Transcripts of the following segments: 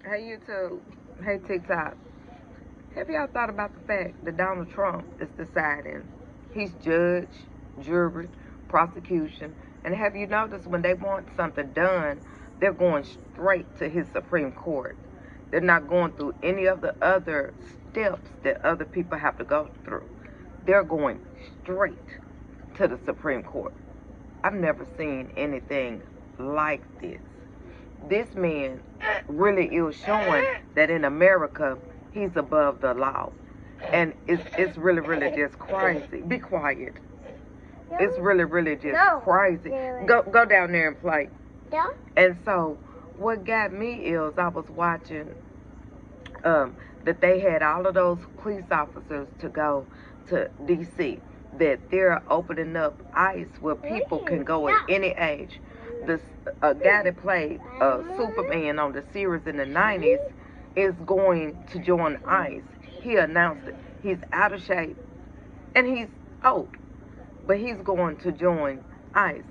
Hey YouTube, hey TikTok. Have y'all thought about the fact that Donald Trump is deciding he's judge, jury, prosecution, and have you noticed when they want something done, they're going straight to his Supreme Court. They're not going through any of the other steps that other people have to go through. They're going straight to the Supreme Court. I've never seen anything like this. This man really is showing that in America he's above the law, and it's really just crazy. Be quiet. It's really just crazy. Go down there and play. And so what got me is I was watching that they had all of those police officers to go to DC, that they're opening up ICE where people can go at any age. This a guy that played Superman on the series in the 90s is going to join ICE. He announced it. He's out of shape and he's old, but he's going to join ICE.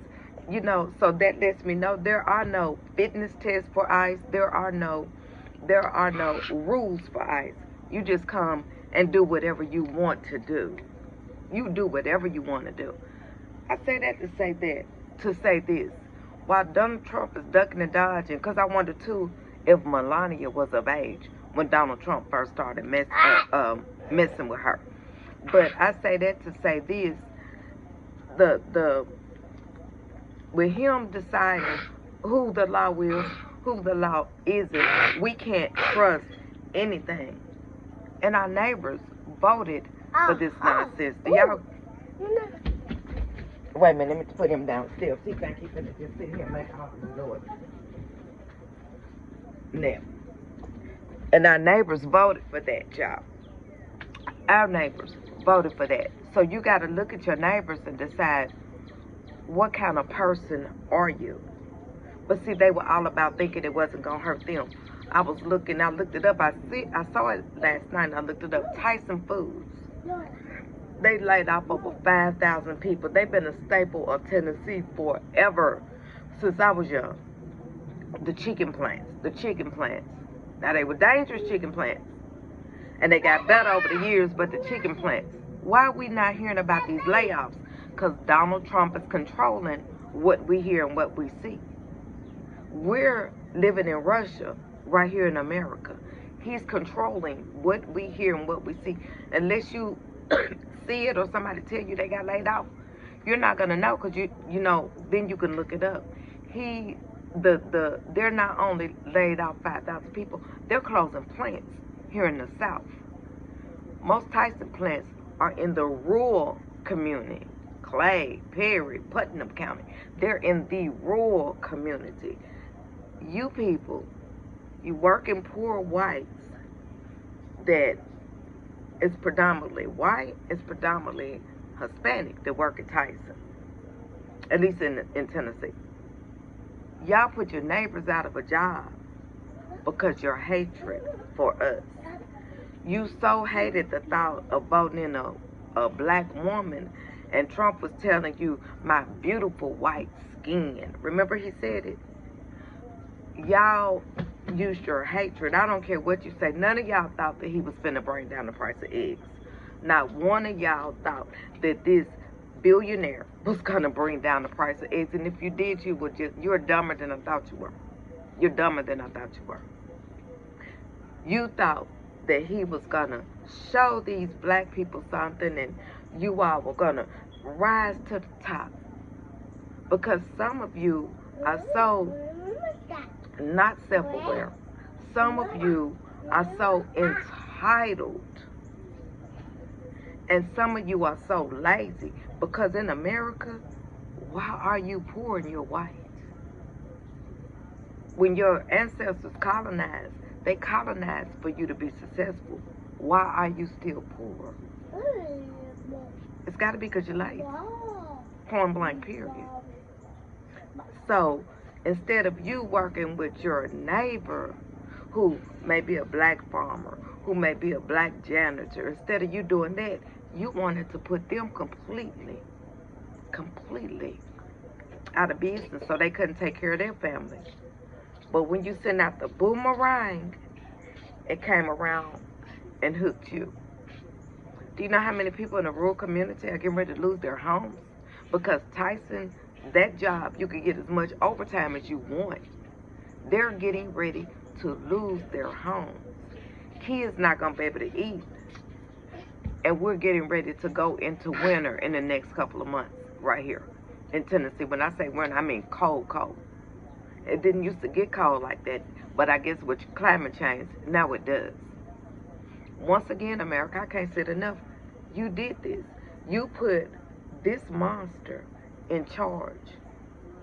You know, so that lets me know there are no fitness tests for ICE. There are no rules for ICE. You just come and do whatever you want to do. You do whatever you want to do. I say that to say this. While Donald Trump is ducking and dodging, because I wonder too if Melania was of age when Donald Trump first started messing with her. But I say that to say this: the with him deciding who the law is, who the law isn't, we can't trust anything. And our neighbors voted for this nonsense. Do y'all? Wait a minute, let me put him downstairs. He think he's gonna just sit here and make all this noise. Now, and our neighbors voted for that, y'all. Our neighbors voted for that. So you got to look at your neighbors and decide what kind of person are you. But see, they were all about thinking it wasn't gonna hurt them. I looked it up. I saw it last night. And I looked it up. Tyson Foods. They laid off over 5,000 people. They've been a staple of Tennessee forever, since I was young. The chicken plants. Now, they were dangerous chicken plants, and they got better over the years, but the chicken plants. Why are we not hearing about these layoffs? Because Donald Trump is controlling what we hear and what we see. We're living in Russia right here in America. He's controlling what we hear and what we see. Unless you see it or somebody tell you they got laid off, you're not gonna know, because you know, then you can look it up. They're not only laid off 5,000 people, they're closing plants here in the South. Most Tyson plants are in the rural community. Clay, Perry, Putnam County. They're in the rural community. You people, you working poor whites that is predominantly white, is predominantly Hispanic that work at Tyson, at least in Tennessee. Y'all put your neighbors out of a job because your hatred for us. You so hated the thought of voting in a black woman, and Trump was telling you, my beautiful white skin. Remember he said it? Y'all used your hatred. I don't care what you say. None of y'all thought that he was finna bring down the price of eggs. Not one of y'all thought that this billionaire was gonna bring down the price of eggs. And if you did, you're dumber than I thought you were. You're dumber than I thought you were. You thought that he was gonna show these black people something, and you all were gonna rise to the top. Because some of you are so not self-aware. Some of you are so entitled. And some of you are so lazy. Because in America, why are you poor and you're white? When your ancestors colonized, they colonized for you to be successful. Why are you still poor? It's got to be because you're lazy. Point blank, period. So instead of you working with your neighbor who may be a black farmer, who may be a black janitor, instead of you doing that, you wanted to put them completely out of business so they couldn't take care of their family. But when you send out the boomerang, it came around and hooked you. Do you know how many people in the rural community are getting ready to lose their homes? Because Tyson, that job, you can get as much overtime as you want. They're getting ready to lose their homes. Kids not going to be able to eat. And we're getting ready to go into winter in the next couple of months right here in Tennessee. When I say winter, I mean cold, cold. It didn't used to get cold like that, but I guess with climate change, now it does. Once again, America, I can't say it enough. You did this. You put this monster in charge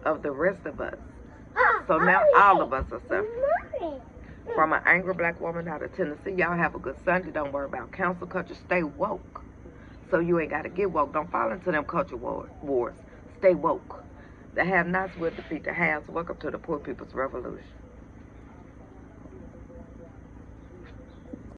of the rest of us. So now all of us are suffering. From an angry black woman out of Tennessee, y'all have a good Sunday. Don't worry about council culture. Stay woke. So you ain't got to get woke. Don't fall into them culture wars. Stay woke. The have-nots will defeat the haves. Welcome to the Poor People's Revolution.